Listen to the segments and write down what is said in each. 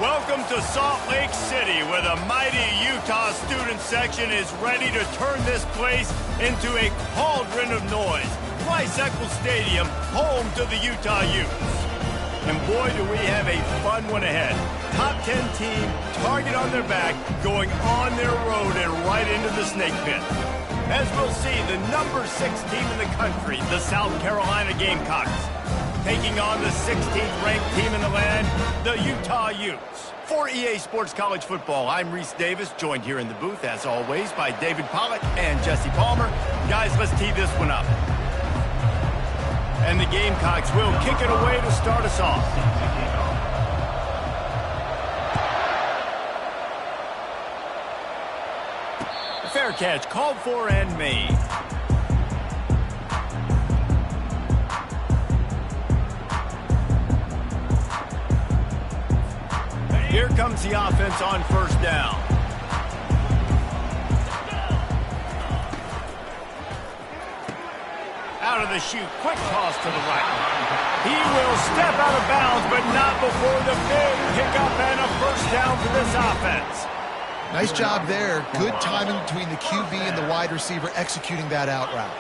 Welcome to Salt Lake City, where the mighty Utah student section is ready to turn this place into a cauldron of noise. Rice-Eccles Stadium, home to the Utah Utes. And boy, do we have a fun one ahead. Top 10 team, target on their back, going on their road and right into the snake pit. As we'll see, the number 6 team in the country, the South Carolina Gamecocks, taking on the 16th ranked team in the land, the Utah Utes. For EA Sports College Football, I'm Reese Davis, joined here in the booth, as always, by David Pollack and Jesse Palmer. Guys, let's tee this one up. And the Gamecocks will kick it away to start us off. Fair catch, called for and made. Here comes the offense on first down. Out of the chute, quick toss to the right. He will step out of bounds, but not before the big pickup and a first down for this offense. Nice job there. Good timing between the QB and the wide receiver executing that out route.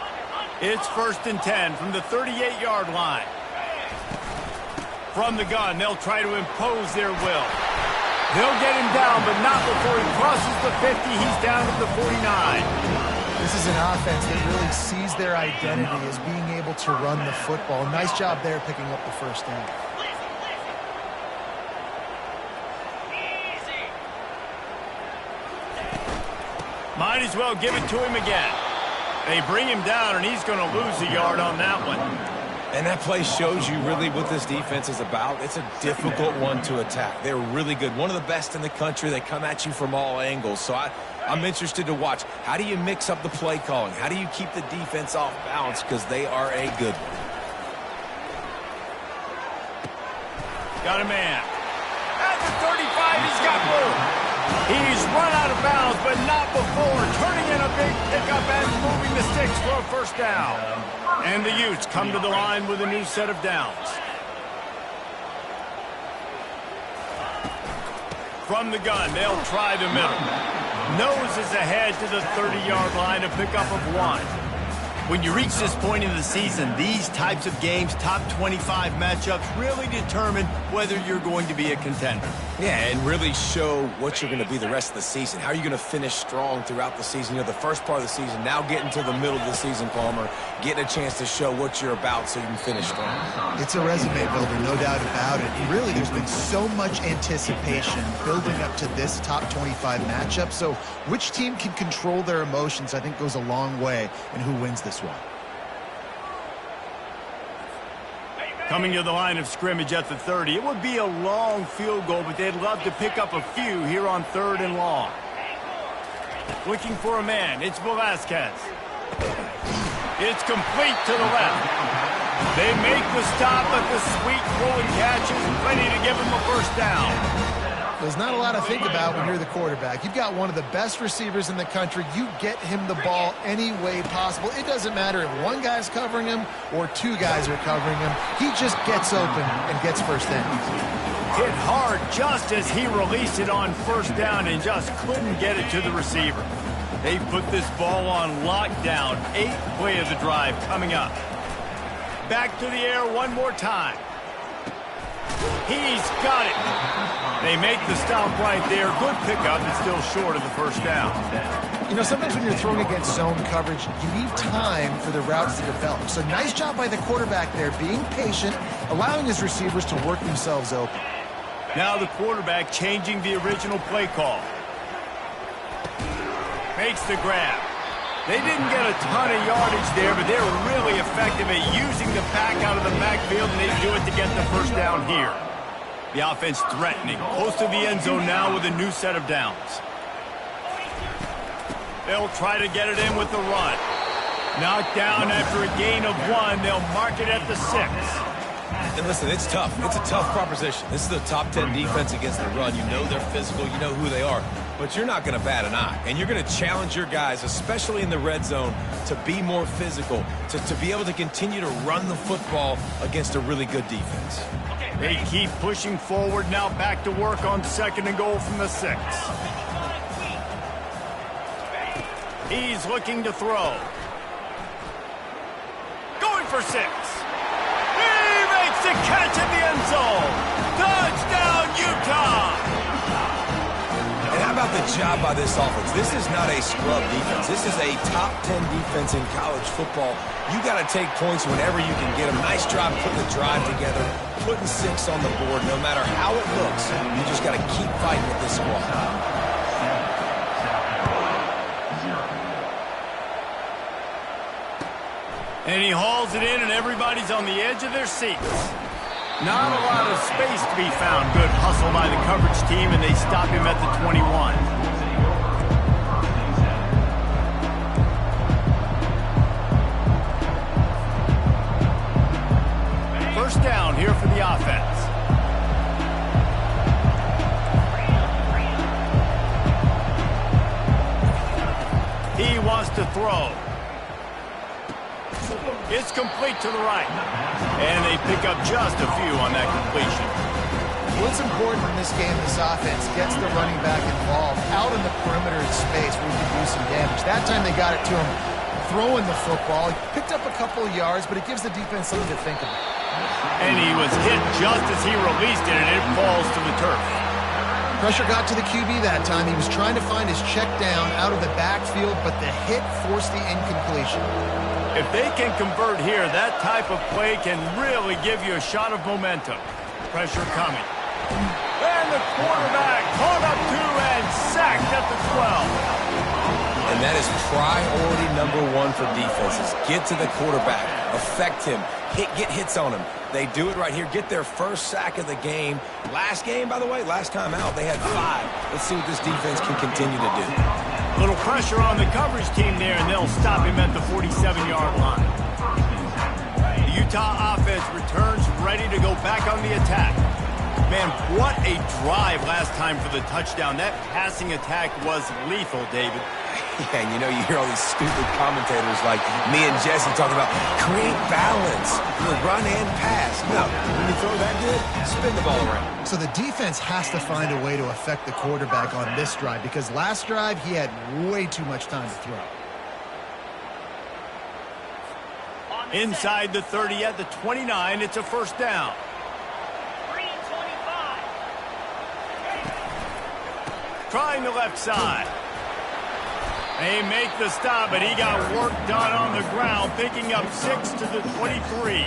It's 1st and 10 from the 38-yard line. From the gun, they'll try to impose their will. They'll get him down, but not before he crosses the 50. He's down to the 49. This is an offense that really sees their identity as being able to run the football. Nice job there picking up the first down. Might as well give it to him again. They bring him down, and he's going to lose a yard on that one. And that play shows you really what this defense is about. It's a difficult one to attack. They're really good. One of the best in the country. They come at you from all angles. So I'm interested to watch. How do you mix up the play calling? How do you keep the defense off balance? Because they are a good one. Got a man. At the 35, he's got room. He's run out of bounds, but not before turning in a big pickup and moving the sticks for a first down. And the Utes come to the line with a new set of downs. From the gun, they'll try the middle. Noses ahead to the 30-yard line, a pickup of 1. When you reach this point in the season, these types of games, top 25 matchups, really determine whether you're going to be a contender. Yeah, and really show what you're going to be the rest of the season. How are you going to finish strong throughout the season? You know, the first part of the season, now getting to the middle of the season, Palmer, getting a chance to show what you're about so you can finish strong. It's a resume builder, no doubt about it. And really, there's been so much anticipation building up to this top 25 matchup. So which team can control their emotions, I think, goes a long way in who wins this one. Coming to the line of scrimmage at the 30. It would be a long field goal, but they'd love to pick up a few here on 3rd and long. Looking for a man. It's Velasquez. It's complete to the left. They make the stop, but the sweet throw and catch is plenty to give them a first down. There's not a lot to think about when you're the quarterback. You've got one of the best receivers in the country. You get him the ball any way possible. It doesn't matter if one guy's covering him or 2 guys are covering him. He just gets open and gets first down. Hit hard just as he released it on first down and just couldn't get it to the receiver. They put this ball on lockdown. 8th play of the drive coming up. Back to the air one more time. He's got it. They make the stop right there. Good pickup, and still short of the first down. You know, sometimes when you're throwing against zone coverage, you need time for the routes to develop. So nice job by the quarterback there, being patient, allowing his receivers to work themselves open. Now the quarterback changing the original play call. Makes the grab. They didn't get a ton of yardage there, but they're really effective at using the back out of the backfield, and they do it to get the first down here. The offense threatening, close to the end zone now with a new set of downs. They'll try to get it in with the run. Knocked down after a gain of 1. They'll mark it at the 6. And listen, it's tough. It's a tough proposition. This is the top 10 defense against the run. You know they're physical. You know who they are. but you're not going to bat an eye. And you're going to challenge your guys, especially in the red zone, to be more physical, to be able to continue to run the football against a really good defense. They keep pushing forward now, back to work on 2nd and goal from the 6. He's looking to throw. Going for 6. He makes the catch in the end zone. Touchdown, Utah! And how about the job by this offense? This is not a scrub defense. This is a top 10 defense in college football. You got to take points whenever you can get them. Nice job putting the drive together, putting 6 on the board. No matter how it looks, you just got to keep fighting with this squad. And he hauls it in, and everybody's on the edge of their seats. Not a lot of space to be found. Good hustle by the coverage team, and they stop him at the 21. First down here for the offense. He wants to throw. It's complete to the right. And they pick up just a few on that completion. What's important in this game, this offense gets the running back involved out in the perimeter space where he can do some damage. That time they got it to him throwing the football. He picked up a couple of yards, but it gives the defense something to think about. And he was hit just as he released it, and it falls to the turf. Pressure got to the QB that time. He was trying to find his check down out of the backfield, but the hit forced the incompletion. If they can convert here, that type of play can really give you a shot of momentum. Pressure coming. And the quarterback caught up to and sacked at the 12. And that is priority number 1 for defenses. Get to the quarterback. Affect him. Get hits on him. They do it right here. Get their first sack of the game. Last game, by the way, last time out, they had 5. Let's see what this defense can continue to do. Little pressure on the coverage team there, and they'll stop him at the 47-yard line. The Utah offense returns ready to go back on the attack. Man, what a drive last time for the touchdown. That passing attack was lethal, David. Yeah, and you know, you hear all these stupid commentators like me and Jesse talking about create balance, run and pass. No, when you throw that good, spin the ball around. So the defense has to find a way to affect the quarterback on this drive because last drive he had way too much time to throw. Inside the 30 at the 29, it's a first down. Trying the left side. They make the stop, but he got work done on the ground, picking up 6 to the 23.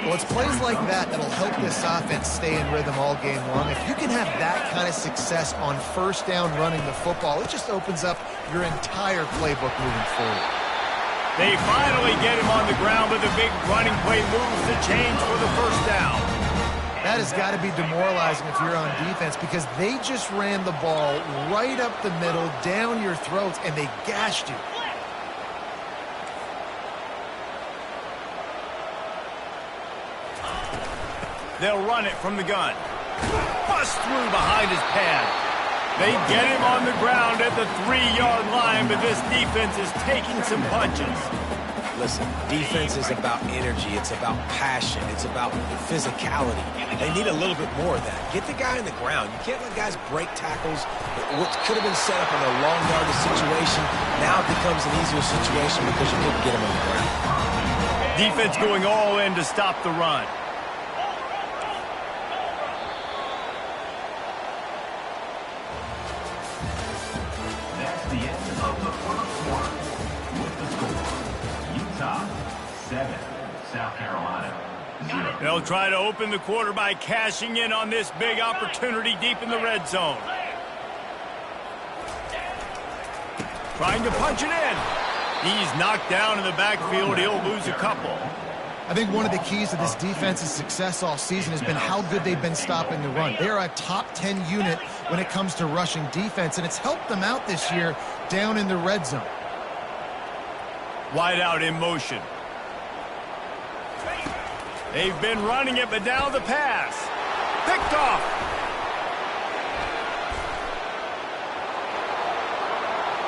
Well, it's plays like that that'll help this offense stay in rhythm all game long. If you can have that kind of success on first down running the football, it just opens up your entire playbook moving forward. They finally get him on the ground, but the big running play moves the chains for the first down. That has got to be demoralizing if you're on defense because they just ran the ball right up the middle, down your throats, and they gashed you. They'll run it from the gun. Bust through behind his pad. They get him on the ground at the 3-yard line, but this defense is taking some punches. Listen, defense is about energy. It's about passion. It's about physicality. They need a little bit more of that. Get the guy on the ground. You can't let guys break tackles. What could have been set up in a long yardage situation now becomes an easier situation because you couldn't get him on the ground. Defense going all in to stop the run. That's the end of the first quarter. With the score, Utah 7, South Carolina 0. They'll try to open the quarter by cashing in on this big opportunity deep in the red zone. Trying to punch it in. He's knocked down in the backfield. He'll lose a couple. I think one of the keys to this defense's success all season has been how good they've been stopping the run. They're a top 10 unit when it comes to rushing defense, and it's helped them out this year down in the red zone. Wide out in motion. They've been running it, but now the pass. Picked off.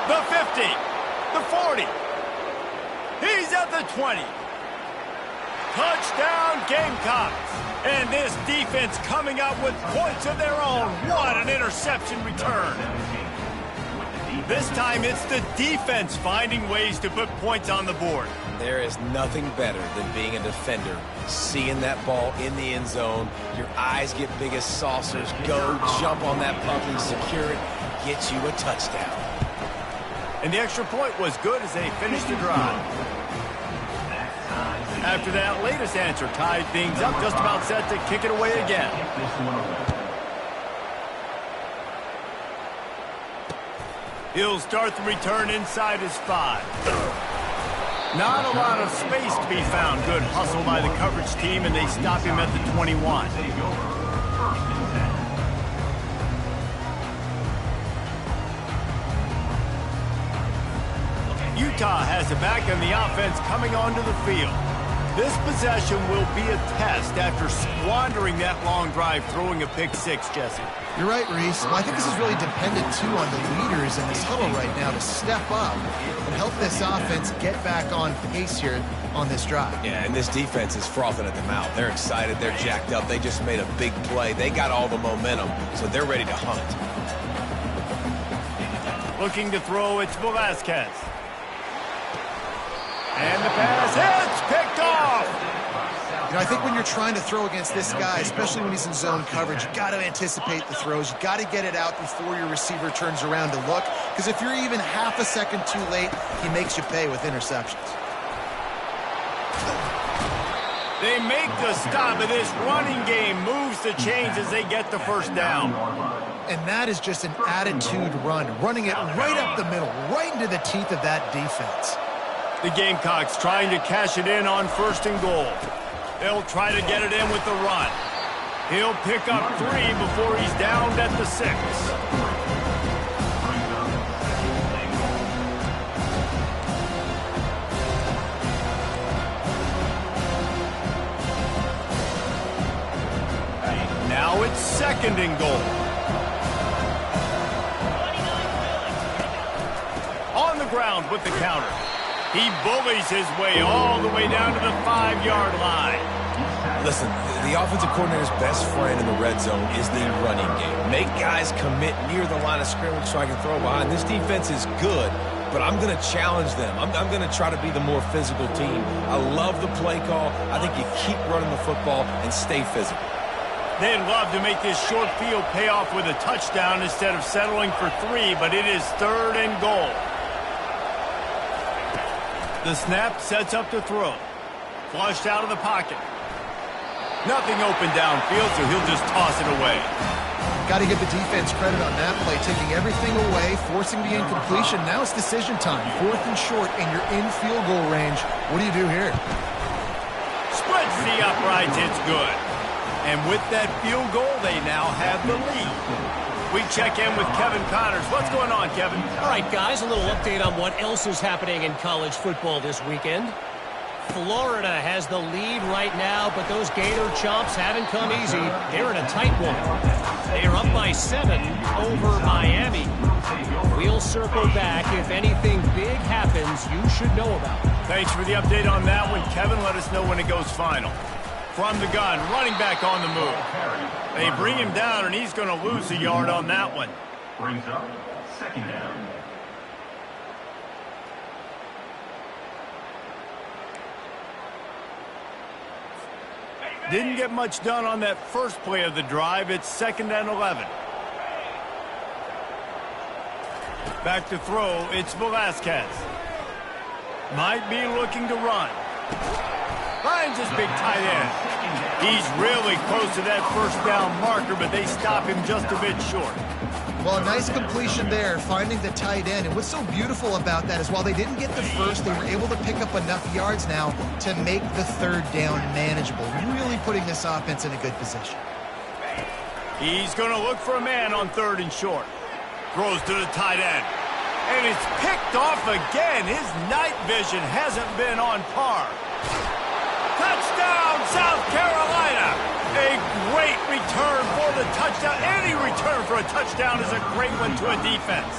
The 50. The 40. He's at the 20. Touchdown, Gamecocks. And this defense coming up with points of their own. What an interception return. This time it's the defense finding ways to put points on the board. There is nothing better than being a defender. Seeing that ball in the end zone, your eyes get big as saucers. Go jump on that puppy, secure it, get you a touchdown. And the extra point was good as they finished the drive. After that latest answer tied things up, just about set to kick it away again. He'll start the return inside his 5. Not a lot of space to be found. Good hustle by the coverage team, and they stop him at the 21. Utah has it back, and the offense coming onto the field. This possession will be a test after squandering that long drive, throwing a pick 6, Jesse. You're right, Reese. Well, I think this is really dependent, too, on the leaders in this huddle right now to step up and help this offense get back on pace here on this drive. Yeah, and this defense is frothing at the mouth. They're excited. They're jacked up. They just made a big play. They got all the momentum, so they're ready to hunt. Looking to throw, it's Velasquez. And the pass hits, picked off. You know, I think when you're trying to throw against this guy, especially when he's in zone coverage, you got to anticipate the throws. You got to get it out before your receiver turns around to look. Because if you're even half a second too late, he makes you pay with interceptions. They make the stop, and this running game moves the chains as they get the first down. And that is just an attitude run, running it right up the middle, right into the teeth of that defense. The Gamecocks trying to cash it in on 1st and goal. They'll try to get it in with the run. He'll pick up 3 before he's downed at the 6. Now it's 2nd and goal. On the ground with the counter. He bullies his way all the way down to the 5-yard line. Listen, the offensive coordinator's best friend in the red zone is the running game. Make guys commit near the line of scrimmage so I can throw behind. This defense is good, but I'm going to challenge them. I'm going to try to be the more physical team. I love the play call. I think you keep running the football and stay physical. They'd love to make this short field pay off with a touchdown instead of settling for 3, but it is 3rd and goal. The snap sets up to throw. Flushed out of the pocket. Nothing open downfield, so he'll just toss it away. Got to give the defense credit on that play, taking everything away, forcing the incompletion. Now it's decision time. 4th and short, and you're in field goal range. What do you do here? Splits the uprights. It's good. And with that field goal, they now have the lead. We check in with Kevin Connors. What's going on, Kevin? All right, guys, a little update on what else is happening in college football this weekend. Florida has the lead right now, but those Gator Chomps haven't come easy. They're in a tight one. They are up by 7 over Miami. We'll circle back. If anything big happens, you should know about it. Thanks for the update on that one, Kevin. Let us know when it goes final. From the gun, running back on the move. They bring him down, and he's going to lose a yard on that one. Brings up 2nd down. Didn't get much done on that first play of the drive. It's 2nd and 11. Back to throw. It's Velasquez. Might be looking to run. Finds his big tight end. He's really close to that first down marker, but they stop him just a bit short. Well, a nice completion there, finding the tight end. And what's so beautiful about that is while they didn't get the first, they were able to pick up enough yards now to make the 3rd down manageable, really putting this offense in a good position. He's going to look for a man on 3rd and short. Throws to the tight end. And it's picked off again. His night vision hasn't been on par. Touchdown, South Carolina! A great return for the touchdown. Any return for a touchdown is a great one to a defense.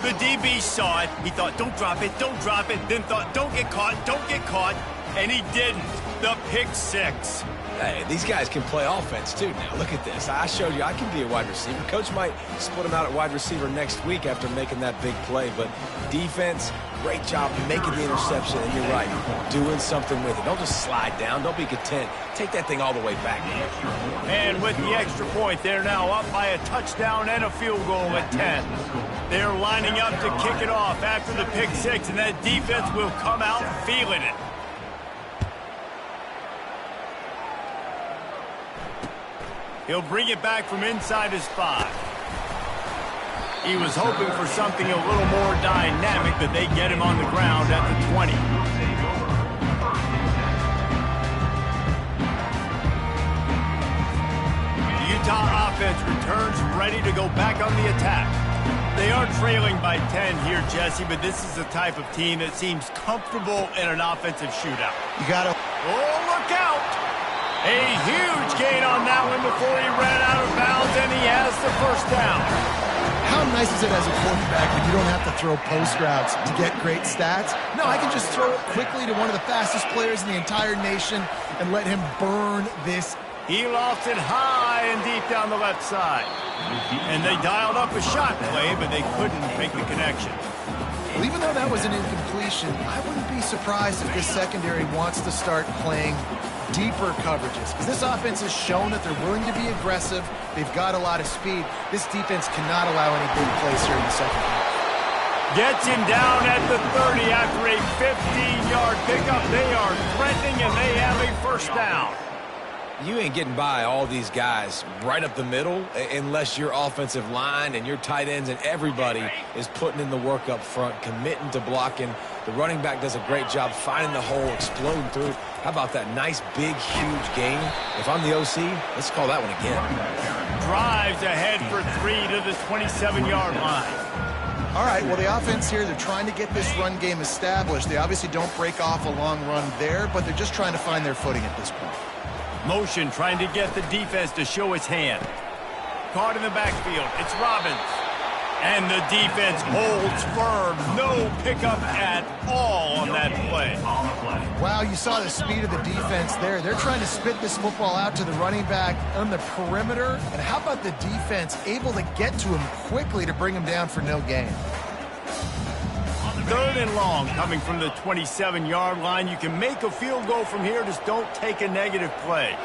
The DB saw it. He thought, don't drop it, don't drop it. Then thought, don't get caught, don't get caught. And he didn't. The pick six. Hey, these guys can play offense, too, now. Look at this. I showed you I can be a wide receiver. Coach might split him out at wide receiver next week after making that big play. But defense, great job making the interception. And you're right, doing something with it. Don't just slide down. Don't be content. Take that thing all the way back. And with the extra point, they're now up by a touchdown and a field goal at 10. They're lining up to kick it off after the pick six, and that defense will come out feeling it. He'll bring it back from inside his 5. He was hoping for something a little more dynamic, but they get him on the ground at the 20. The Utah offense returns ready to go back on the attack. They are trailing by 10 here, Jesse, but this is the type of team that seems comfortable in an offensive shootout. You got to... Oh, look out! A huge gain on that one before he ran out of bounds, and he has the first down. How nice is it as a quarterback when you don't have to throw post routes to get great stats? No, I can just throw it quickly to one of the fastest players in the entire nation and let him burn this. He lofted high and deep down the left side. And they dialed up a shot play, but they couldn't make the connection. Well, even though that was an incompletion, I wouldn't be surprised if this secondary wants to start playing deeper coverages, because this offense has shown that they're willing to be aggressive. They've got a lot of speed. This defense cannot allow any big plays here in the second half. Gets him down at the 30 after a 15-yard pickup. They are threatening, and they have a first down. You ain't getting by all these guys right up the middle unless your offensive line and your tight ends and everybody is putting in the work up front, committing to blocking. The running back does a great job finding the hole, exploding through. How about that nice, big, huge gain? If I'm the OC, let's call that one again. Drives ahead for 3 to the 27-yard line. All right, well, the offense here, they're trying to get this run game established. They obviously don't break off a long run there, but they're just trying to find their footing at this point. Motion trying to get the defense to show its hand. Caught in the backfield. It's Robbins. And the defense holds firm. No pickup at all on that play. Wow, you saw the speed of the defense there. They're trying to spit this football out to the running back on the perimeter. And how about the defense able to get to him quickly to bring him down for no gain? 3rd and long coming from the 27-yard line. You can make a field goal from here, just don't take a negative play.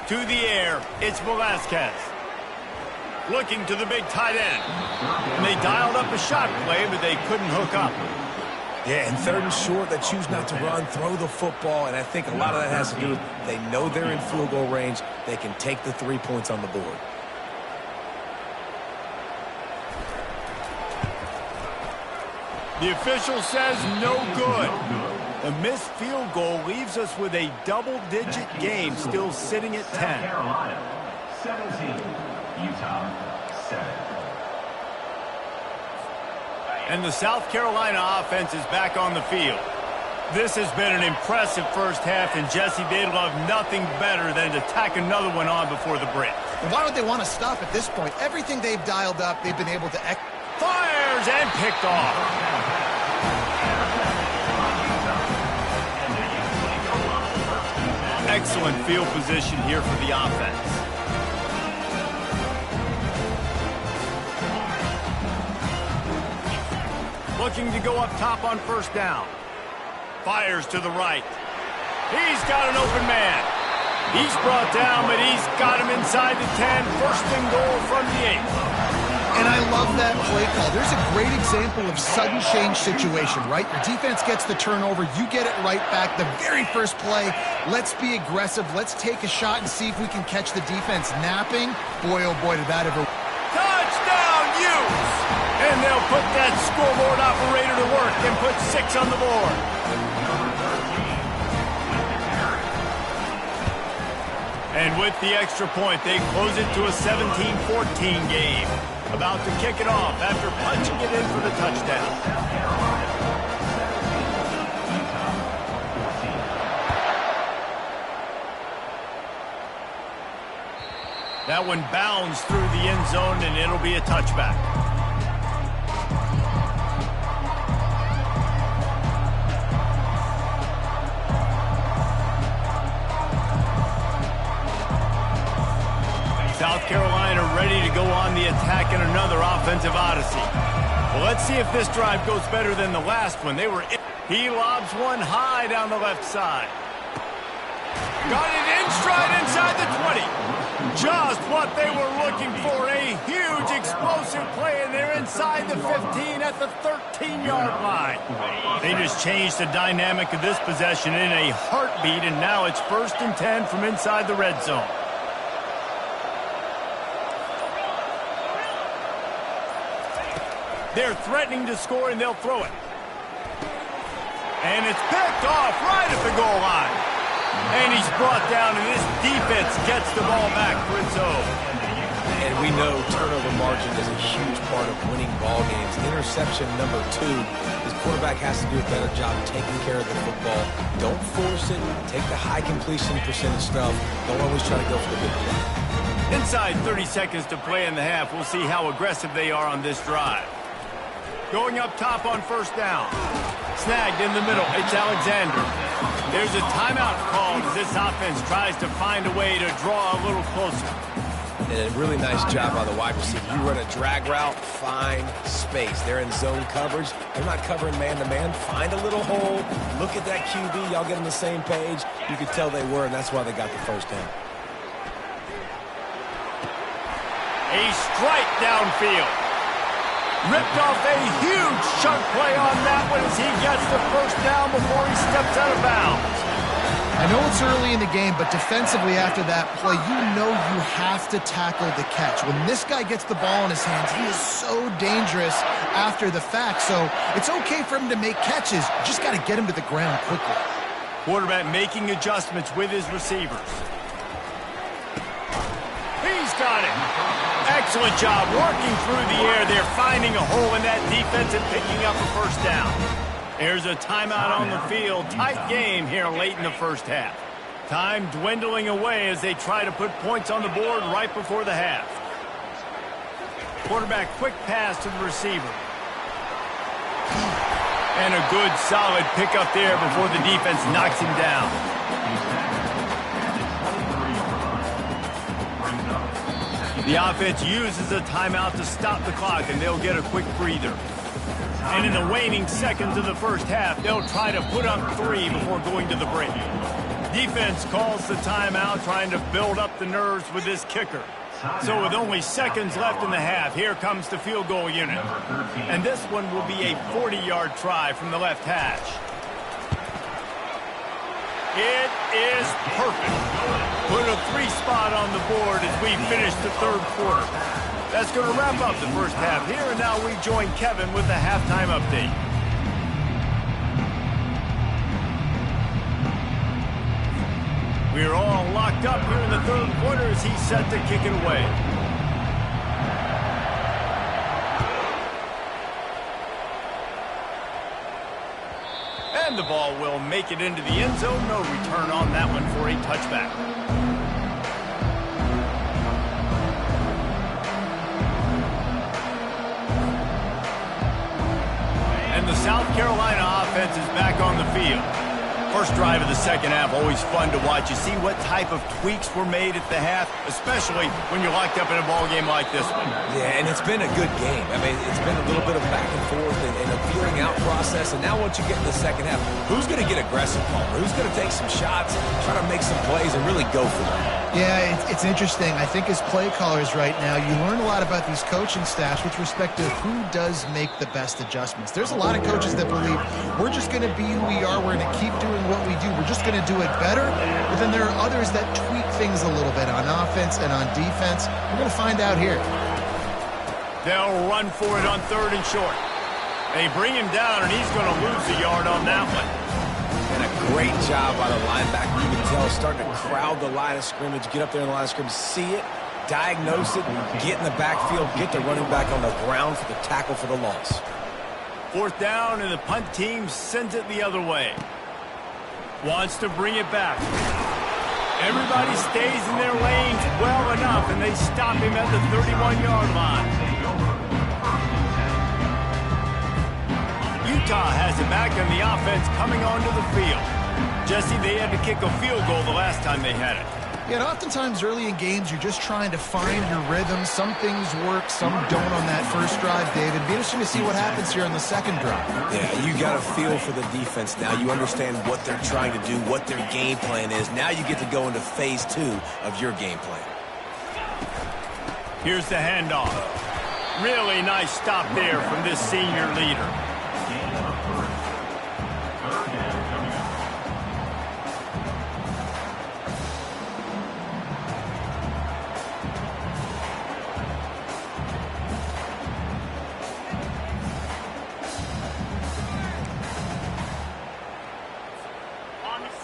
To the air, it's Velasquez. Looking to the big tight end. And they dialed up a shot play, but they couldn't hook up. Yeah, and 3rd and short, they choose not to run, throw the football, and I think a lot of that has to do with they know they're in field goal range. They can take the 3 points on the board. The official says no good. The missed field goal leaves us with a double-digit game still sitting at 10. Carolina, 17. Utah, 7. And the South Carolina offense is back on the field. This has been an impressive first half, and Jesse, they'd love nothing better than to tack another one on before the break. And why would they want to stop at this point? Everything they've dialed up, they've been able to... Fires and picked off. Excellent field position here for the offense. Looking to go up top on first down. Fires to the right. He's got an open man. He's brought down, but he's got him inside the 10. First and goal from the 8. And I love that play call. There's a great example of sudden change situation, right? Your defense gets the turnover. You get it right back. The very first play, let's be aggressive. Let's take a shot and see if we can catch the defense napping. Boy, oh boy, did that ever... Touchdown, Utes! And they'll put that scoreboard operator to work and put 6 on the board. And with the extra point, they close it to a 17-14 game. About to kick it off after punching it in for the touchdown. That one bounds through the end zone, and it'll be a touchback. South Carolina ready to go on the attack in another offensive odyssey. Well, let's see if this drive goes better than the last one. He lobs one high down the left side. Got it in stride inside the 20. Just what they were looking for. A huge explosive play, and they're inside the 15 at the 13-yard line. They just changed the dynamic of this possession in a heartbeat, and now it's 1st and 10 from inside the red zone. They're threatening to score, and they'll throw it. And it's picked off right at the goal line. And he's brought down, and this defense gets the ball back for its own. And we know turnover margin is a huge part of winning ball games. Interception number 2. This quarterback has to do a better job taking care of the football. Don't force it. Take the high completion percentage stuff. Don't always try to go for the big play. Inside 30 seconds to play in the half. We'll see how aggressive they are on this drive. Going up top on 1st down. Snagged in the middle. It's Alexander. There's a timeout called as this offense tries to find a way to draw a little closer. And a really nice job by the wide receiver. You run a drag route, find space. They're in zone coverage. They're not covering man-to-man. Find a little hole. Look at that QB. Y'all get on the same page. You could tell they were, and that's why they got the 1st down. A strike downfield. Ripped off a huge chunk play on that one as he gets the 1st down before he steps out of bounds. I know it's early in the game, but defensively after that play, you know you have to tackle the catch. When this guy gets the ball in his hands, he is so dangerous after the fact. So it's okay for him to make catches. You just got to get him to the ground quickly. Quarterback making adjustments with his receivers. He's got it. Excellent job working through the air. They're finding a hole in that defense and picking up a 1st down. There's a timeout on the field. Tight game here late in the 1st half. Time dwindling away as they try to put points on the board right before the half. Quarterback quick pass to the receiver. And a good solid pickup there before the defense knocks him down. The offense uses a timeout to stop the clock, and they'll get a quick breather. And in the waning seconds of the 1st half, they'll try to put up 3 before going to the break. Defense calls the timeout, trying to build up the nerves with this kicker. So with only seconds left in the half, here comes the field goal unit. And this one will be a 40-yard try from the left hash. It is perfect. Put a 3 spot on the board as we finish the 3rd quarter. That's going to wrap up the 1st half here, and now we join Kevin with the halftime update. We're all locked up here in the 3rd quarter as he's set to kick it away. And the ball will make it into the end zone. No return on that one for a touchback. And the South Carolina offense is back on the field. First drive of the 2nd half, always fun to watch. You see what type of tweaks were made at the half, especially when you're locked up in a ball game like this one. Yeah, and it's been a good game. I mean, it's been a little bit of back and forth and a feeling out process. And now once you get in the 2nd half, who's going to get aggressive, Palmer? Who's going to take some shots, try to make some plays, and really go for them? Yeah, it's interesting. I think as play callers right now, you learn a lot about these coaching staffs with respect to who does make the best adjustments. There's a lot of coaches that believe we're just going to be who we are. We're going to keep doing what we do. We're just going to do it better. But then there are others that tweak things a little bit on offense and on defense. We're going to find out here. They'll run for it on 3rd and short. They bring him down, and he's going to lose a yard on that one. And a great job by the linebacker. You can tell starting to crowd the line of scrimmage, get up there in the line of scrimmage, see it, diagnose it, get in the backfield, get the running back on the ground for the tackle for the loss. 4th down, and the punt team sends it the other way. Wants to bring it back. Everybody stays in their lanes well enough, and they stop him at the 31-yard line. Utah has it back, and the offense coming onto the field. Jesse, they had to kick a field goal the last time they had it. Yeah, and oftentimes early in games, you're just trying to find your rhythm. Some things work, some don't on that first drive, David. It'd be interesting to see what happens here on the second drive. Yeah, you got a feel for the defense now. You understand what they're trying to do, what their game plan is. Now you get to go into phase 2 of your game plan. Here's the handoff. Really nice stop there from this senior leader.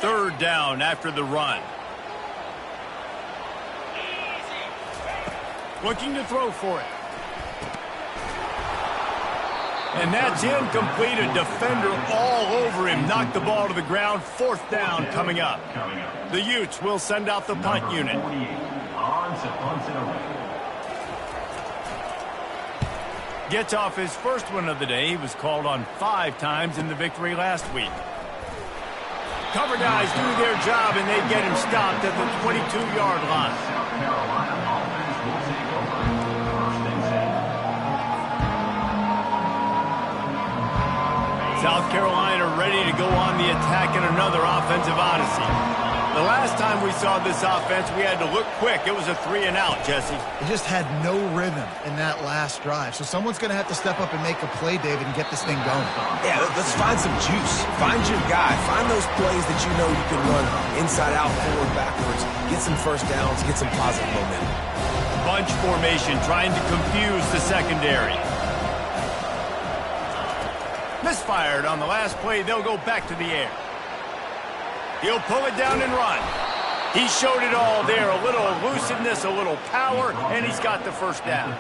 Third down after the run. Looking to throw for it. And that's incomplete. A defender all over him. Knocked the ball to the ground. Fourth down coming up. The Utes will send out the punt unit. Gets off his first one of the day. He was called on 5 times in the victory last week. Cover guys do their job, and they get him stopped at the 22-yard line. South Carolina ready to go on the attack in another offensive odyssey. The last time we saw this offense, we had to look quick. It was a 3-and-out, Jesse. It just had no rhythm in that last drive. So someone's going to have to step up and make a play, David, and get this thing going. Yeah, let's find some juice. Find your guy. Find those plays that you know you can run inside out, forward, backwards. Get some first downs. Get some positive momentum. Bunch formation trying to confuse the secondary. Misfired on the last play. They'll go back to the air. He'll pull it down and run. He showed it all there. A little elusiveness, a little power, and he's got the first down.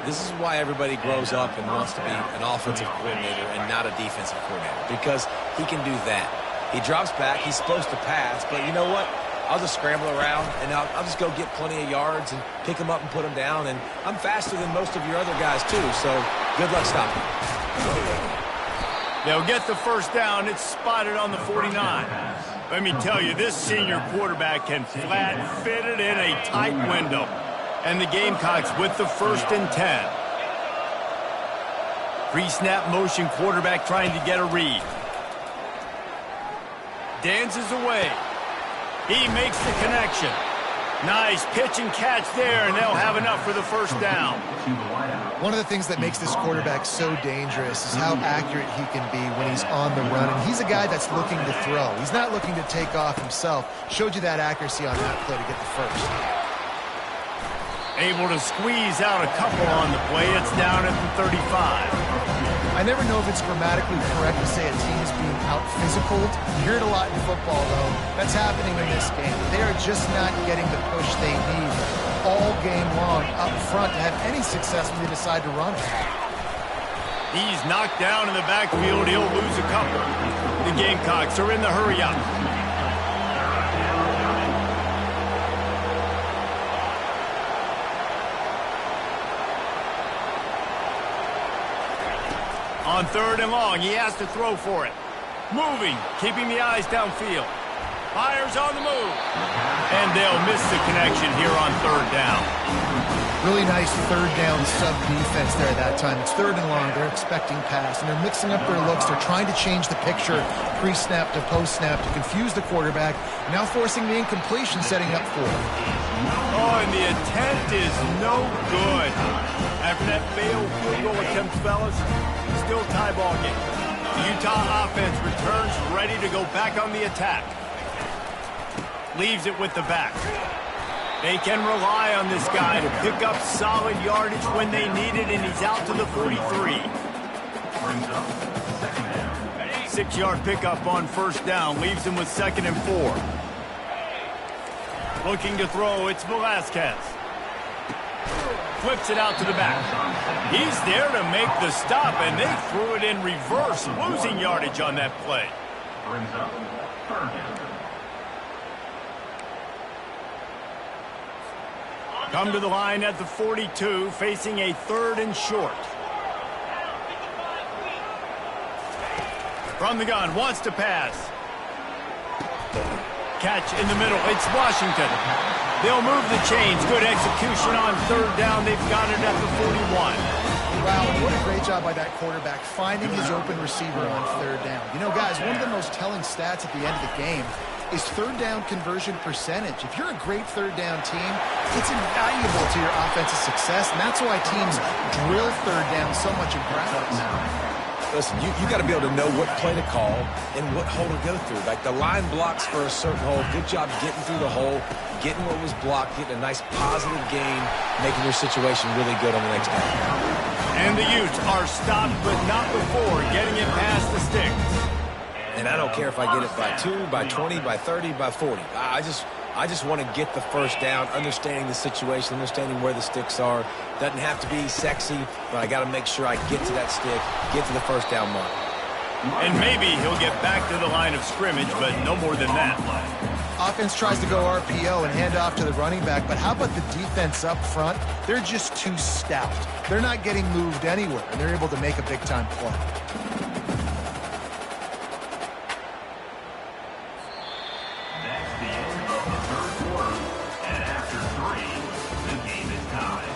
This is why everybody grows up and wants to be an offensive coordinator and not a defensive coordinator, because he can do that. He drops back. He's supposed to pass, but you know what? I'll just scramble around, and I'll just go get plenty of yards and pick them up and put them down, and I'm faster than most of your other guys, too, so good luck stopping. They'll get the first down. It's spotted on the 49. Let me tell you, this senior quarterback can flat fit it in a tight window. And the Gamecocks with the 1st and 10. Pre-snap motion quarterback trying to get a read. Dances away. He makes the connection. Nice pitch and catch there, and they'll have enough for the first down. One of the things that makes this quarterback so dangerous is how accurate he can be when he's on the run. And he's a guy that's looking to throw. He's not looking to take off himself. Showed you that accuracy on that play to get the first. Able to squeeze out a couple on the play. It's down at the 35. I never know if it's grammatically correct to say a team is being out-physicaled. You hear it a lot in football, though. That's happening in this game. They are just not getting the push they need all game long up front to have any success when they decide to run it. He's knocked down in the backfield. He'll lose a couple. The Gamecocks are in the hurry-up. On 3rd and long, he has to throw for it. Moving, keeping the eyes downfield. Fires on the move. And they'll miss the connection here on 3rd down. Really nice 3rd down sub-defense there at that time. It's 3rd and long. They're expecting pass, and they're mixing up their looks. They're trying to change the picture pre-snap to post-snap to confuse the quarterback, now forcing the incompletion, setting up for it. Oh, and the attempt is no good. After that failed field goal attempt, fellas, still tie ball game. The Utah offense returns ready to go back on the attack. Leaves it with the back. They can rely on this guy to pick up solid yardage when they need it, and he's out to the 43. 6-yard pickup on 1st down. Leaves him with 2nd and 4. Looking to throw, it's Velasquez. Flips it out to the back. He's there to make the stop, and they threw it in reverse, losing yardage on that play. Come to the line at the 42, facing a 3rd and short. From the gun, wants to pass. Catch in the middle. It's Washington. They'll move the chains. Good execution on 3rd down. They've got it at the 41. Wow, what a great job by that quarterback finding his open receiver on 3rd down. You know, guys, one of the most telling stats at the end of the game is 3rd down conversion percentage. If you're a great 3rd down team, it's invaluable to your offensive success, and that's why teams drill 3rd down so much in practice. Listen, you got to be able to know what play to call and what hole to go through. Like the line blocks for a certain hole. Good job getting through the hole, getting what was blocked, getting a nice positive gain, making your situation really good on the next down. And the Utes are stopped, but not before getting it past the sticks. And I don't care if I get it by 2, by 20, by 30, by 40. I just want to get the first down, understanding the situation, understanding where the sticks are. Doesn't have to be sexy, but I got to make sure I get to that stick, get to the first down mark. And maybe he'll get back to the line of scrimmage, but no more than that. Offense tries to go RPO and hand off to the running back, but how about the defense up front? They're just too stout. They're not getting moved anywhere, and they're able to make a big-time play. That's the end of the 3rd quarter. And after 3, the game is tied.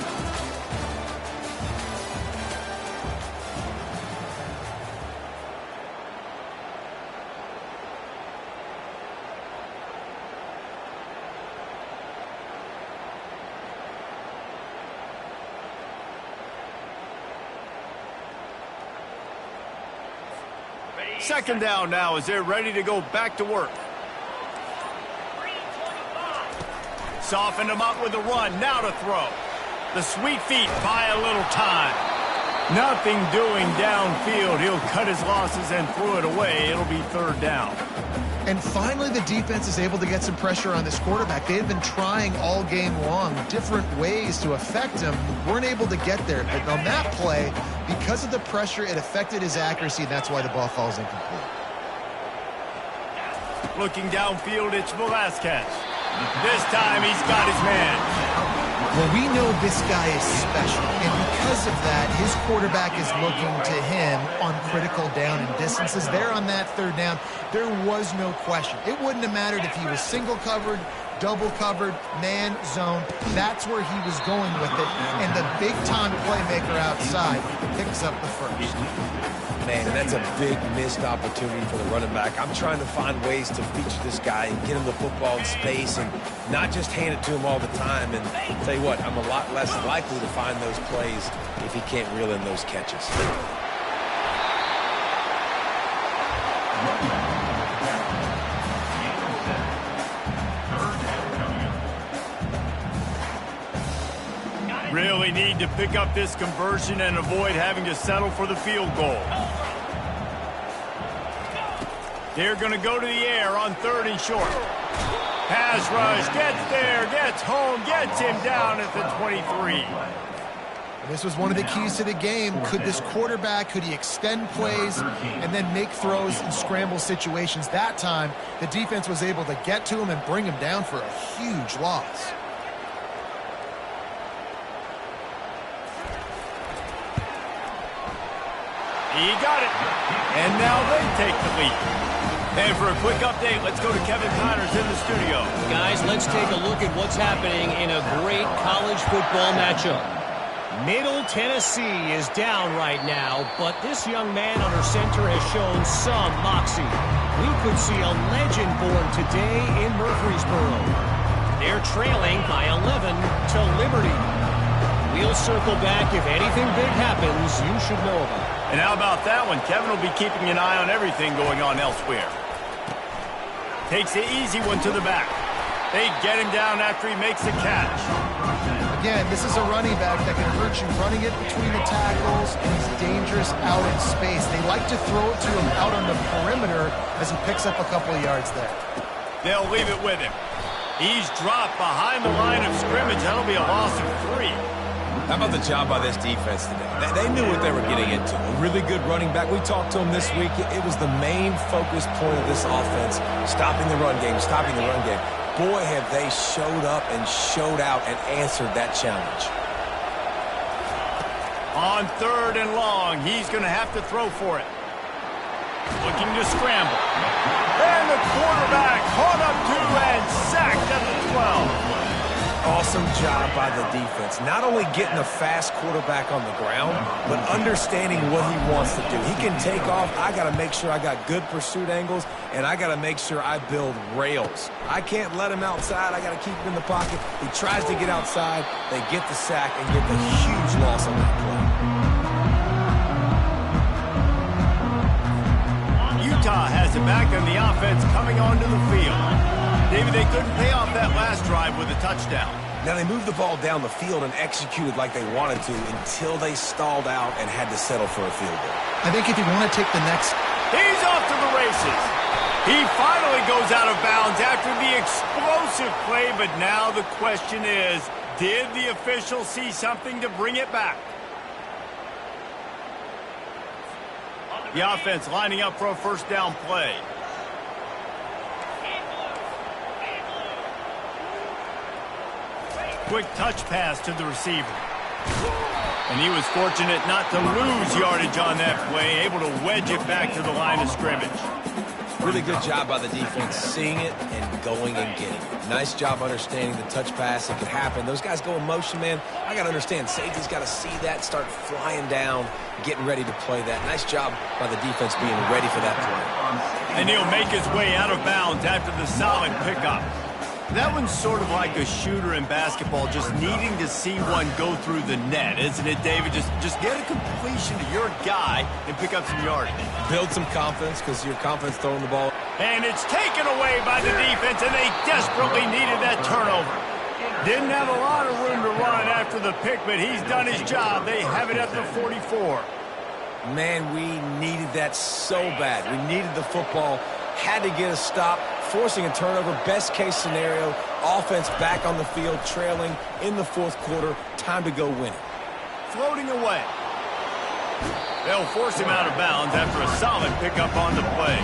Second down now as they're ready to go back to work. Softened him up with a run. Now to throw. The sweet feet buy a little time. Nothing doing downfield. He'll cut his losses and throw it away. It'll be 3rd down. And finally, the defense is able to get some pressure on this quarterback. They had been trying all game long different ways to affect him. Weren't able to get there. But on that play, because of the pressure, it affected his accuracy, and that's why the ball falls incomplete. Looking downfield, it's Velasquez. This time, he's got his man. Well, we know this guy is special, and because of that, his quarterback is looking to him on critical down and distances. There on that 3rd down, there was no question. It wouldn't have mattered if he was single covered, double covered, man, zone. That's where he was going with it, and the big-time playmaker outside picks up the first. Man, and that's a big missed opportunity for the running back. I'm trying to find ways to feature this guy and get him the football in space and not just hand it to him all the time. And tell you what, I'm a lot less likely to find those plays if he can't reel in those catches. Really need to pick up this conversion and avoid having to settle for the field goal. They're going to go to the air on 3rd and short. Pass rush, gets there, gets home, gets him down at the 23. This was one of the keys to the game. Could this quarterback, could he extend plays and then make throws in scramble situations? That time, the defense was able to get to him and bring him down for a huge loss. He got it. And now they take the lead. And for a quick update, let's go to Kevin Connors in the studio. Guys, let's take a look at what's happening in a great college football matchup. Middle Tennessee is down right now, but this young man under center has shown some moxie. We could see a legend born today in Murfreesboro. They're trailing by 11 to Liberty. We'll circle back. If anything big happens, you should know about it. And how about that one? Kevin will be keeping an eye on everything going on elsewhere. Takes the easy one to the back. They get him down after he makes the catch. Again, this is a running back that can hurt you running it between the tackles, and he's dangerous out in space. They like to throw it to him out on the perimeter as he picks up a couple of yards there. They'll leave it with him. He's dropped behind the line of scrimmage. That'll be a loss of 3. How about the job by this defense today? They knew what they were getting into. A really good running back. We talked to him this week. It was the main focus point of this offense, stopping the run game, stopping the run game. boy, have they showed up and showed out and answered that challenge. On 3rd and long, he's going to have to throw for it. Looking to scramble. And the quarterback caught up to and sacked at the 12. Awesome job by the defense. Not only getting a fast quarterback on the ground, but understanding what he wants to do. He can take off. I got to make sure I got good pursuit angles, and I got to make sure I build rails. I can't let him outside. I got to keep him in the pocket. He tries to get outside. They get the sack and get the huge loss on that play. Utah has it back on the offense coming onto the field. David, they couldn't pay off that last drive with a touchdown. Now, they moved the ball down the field and executed like they wanted to until they stalled out and had to settle for a field goal. I think if you want to take the next... He's off to the races. He finally goes out of bounds after the explosive play, but now the question is, did the official see something to bring it back? The offense lining up for a first down play. Quick touch pass to the receiver. And he was fortunate not to lose yardage on that play, able to wedge it back to the line of scrimmage. Really good job by the defense, seeing it and going and getting it. Nice job understanding the touch pass. It could happen. Those guys go in motion, man. I got to understand, safety's got to see that, start flying down, getting ready to play that. Nice job by the defense being ready for that play. And he'll make his way out of bounds after the solid pickup. That one's sort of like a shooter in basketball, just needing to see one go through the net, isn't it, David? Just get a completion to your guy and pick up some yardage. Build some confidence because your confidence throwing the ball. And it's taken away by the defense, and they desperately needed that turnover. Didn't have a lot of room to run after the pick, but he's done his job. They have it at the 44. Man, we needed that so bad. We needed the football, had to get a stop, forcing a turnover. Best case scenario, offense back on the field, trailing in the 4th quarter. Time to go win it. Floating away. They'll force him out of bounds after a solid pickup on the play.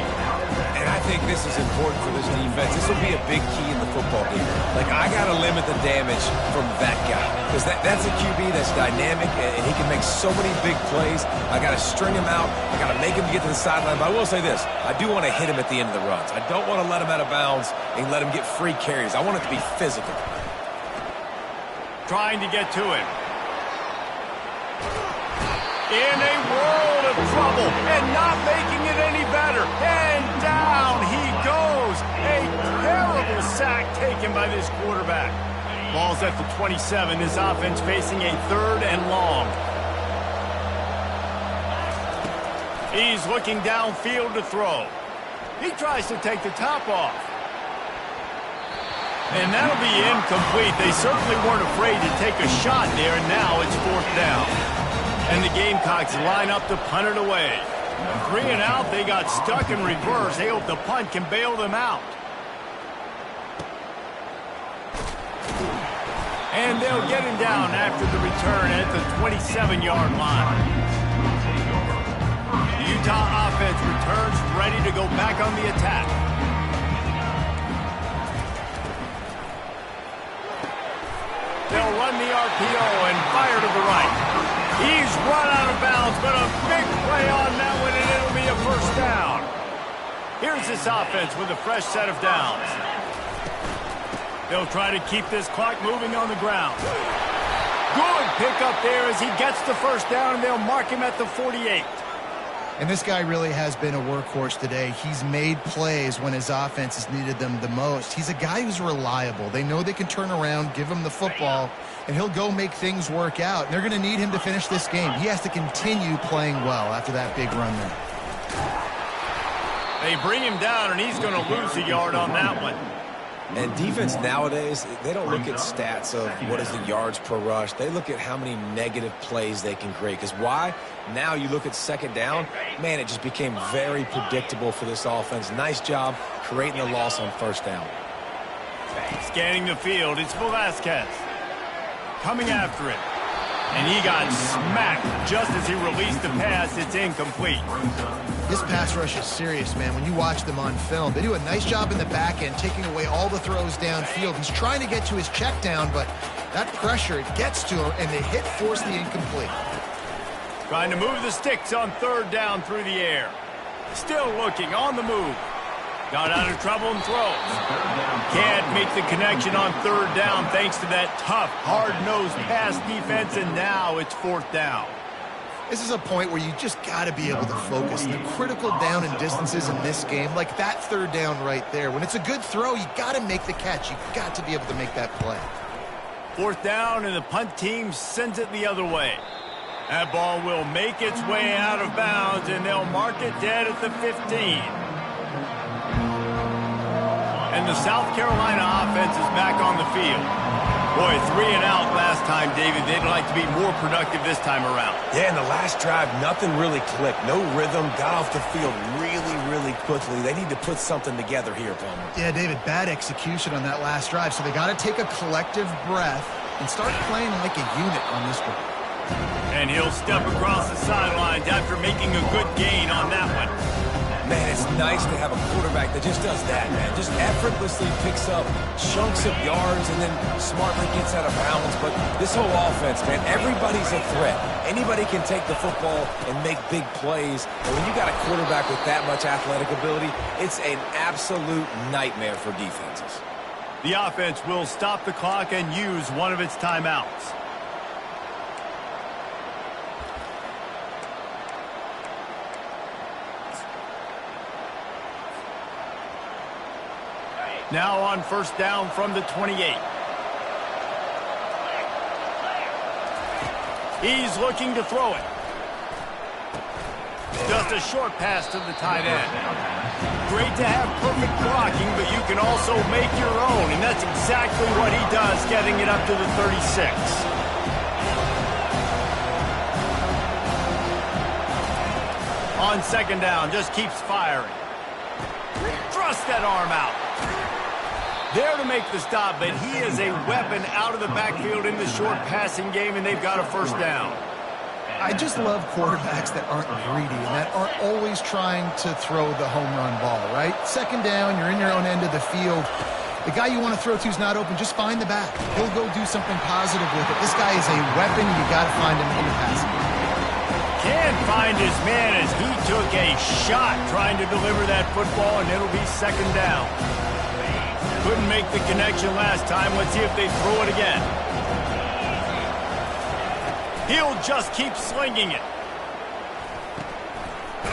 And I think this is important for this defense. This will be a big key in the football game. Like, I got to limit the damage from that guy. Because that's a QB that's dynamic, and he can make so many big plays. I got to string him out. I got to make him get to the sideline. But I will say this. I do want to hit him at the end of the runs. I don't want to let him out of bounds and let him get free carries. I want it to be physical. Trying to get to him. In a world of trouble and not making it any better. And down he goes. A terrible sack taken by this quarterback. Ball's at the 27. This offense facing a 3rd and long. He's looking downfield to throw. He tries to take the top off. And that'll be incomplete. They certainly weren't afraid to take a shot there, and now it's 4th down. And the Gamecocks line up to punt it away. 3 and out, they got stuck in reverse. They hope the punt can bail them out. And they'll get him down after the return at the 27-yard line. The Utah offense returns ready to go back on the attack. They'll run the RPO and fire to the right. He's run out of bounds, but a big play on that one, and it'll be a first down. Here's this offense with a fresh set of downs. They'll try to keep this clock moving on the ground. Good pickup there as he gets the first down, and they'll mark him at the 48. And this guy really has been a workhorse today. He's made plays when his offense has needed them the most. He's a guy who's reliable. They know they can turn around, give him the football, and he'll go make things work out. And they're going to need him to finish this game. He has to continue playing well after that big run there. They bring him down, and he's going to lose a yard on that one. And defense nowadays, they don't look at stats of what is the yards per rush. They look at how many negative plays they can create. Because why? Now you look at 2nd down, man, it just became very predictable for this offense. Nice job creating a loss on 1st down. Scanning the field, it's Velasquez. Coming after it. And he got smacked just as he released the pass. It's incomplete. This pass rush is serious, man. When you watch them on film, they do a nice job in the back end, taking away all the throws downfield. He's trying to get to his check down, but that pressure, it gets to him, and the hit forced the incomplete. Trying to move the sticks on third down through the air. Still looking on the move. Got out of trouble and throws. Can't make the connection on third down thanks to that tough, hard-nosed pass defense, and now it's fourth down. This is a point where you just got to be able to focus. The critical down and distances in this game, like that third down right there. When it's a good throw, you got to make the catch. You got to be able to make that play. Fourth down, and the punt team sends it the other way. That ball will make its way out of bounds, and they'll mark it dead at the 15. And the South Carolina offense is back on the field. Boy, 3 and out last time, David. They'd like to be more productive this time around. Yeah, in the last drive, nothing really clicked. No rhythm, got off the field really quickly. They need to put something together here, Palmer. Yeah, David, bad execution on that last drive, so they got to take a collective breath and start playing like a unit on this one. And he'll step across the sidelines after making a good gain on that one. Man, it's nice to have a quarterback that just does that, man. Just effortlessly picks up chunks of yards and then smartly gets out of bounds. But this whole offense, man, everybody's a threat. Anybody can take the football and make big plays. And when you got a quarterback with that much athletic ability, it's an absolute nightmare for defenses. The offense will stop the clock and use one of its timeouts. Now on first down from the 28. He's looking to throw it. Just a short pass to the tight end. Great to have perfect blocking, but you can also make your own, and that's exactly what he does, getting it up to the 36. On second down, just keeps firing. Thrust that arm out. There to make the stop, but he is a weapon out of the backfield in the short passing game, and they've got a first down. I just love quarterbacks that aren't greedy and that aren't always trying to throw the home run ball, right? Second down, you're in your own end of the field. The guy you want to throw to is not open. Just find the back. He'll go do something positive with it. This guy is a weapon. You got to find him in the passing game. Can't find his man as he took a shot trying to deliver that football, and it'll be second down. Couldn't make the connection last time. Let's see if they throw it again. He'll just keep slinging it.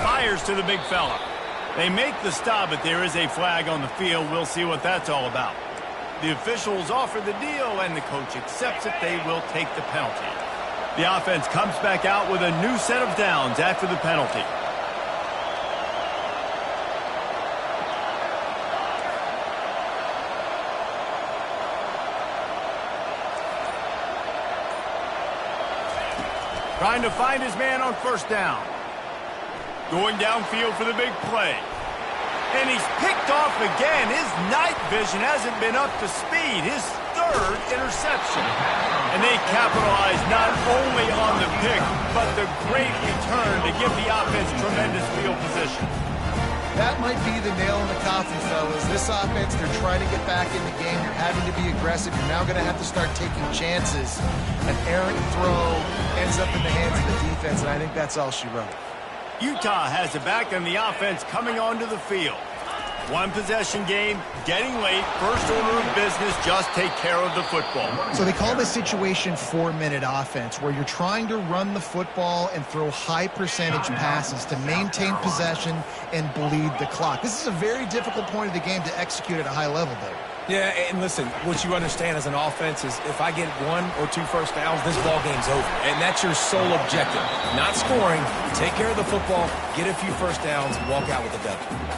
Fires to the big fella. They make the stop, but there is a flag on the field. We'll see what that's all about. The officials offer the deal, and the coach accepts it. They will take the penalty. The offense comes back out with a new set of downs after the penalty. Trying to find his man on first down. Going downfield for the big play. And he's picked off again. His night vision hasn't been up to speed. His third interception. And they capitalize not only on the pick, but the great return to give the offense tremendous field position. That might be the nail in the coffin, fellas. This offense, they're trying to get back in the game. You're having to be aggressive. You're now going to have to start taking chances. An errant throw ends up in the hands of the defense, and I think that's all she wrote. Utah has it back, and the offense coming onto the field. One possession game, getting late, first order of business, just take care of the football. So they call this situation 4-minute offense, where you're trying to run the football and throw high percentage passes to maintain possession and bleed the clock. This is a very difficult point of the game to execute at a high level, Dave. Yeah, and listen, what you understand as an offense is if I get 1 or 2 first downs, this ball game's over. And that's your sole objective. Not scoring, take care of the football, get a few first downs, walk out with a W.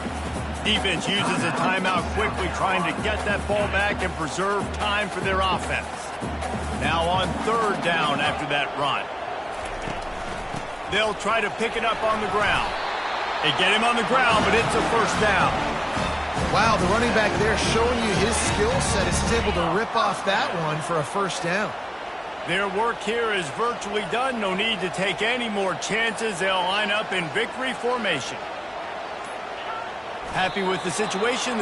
Defense uses a timeout quickly, trying to get that ball back and preserve time for their offense. Now on third down after that run. They'll try to pick it up on the ground. They get him on the ground, but it's a first down. Wow, the running back there showing you his skill set as he's able to rip off that one for a first down. Their work here is virtually done. No need to take any more chances. They'll line up in victory formation. Happy with the situation.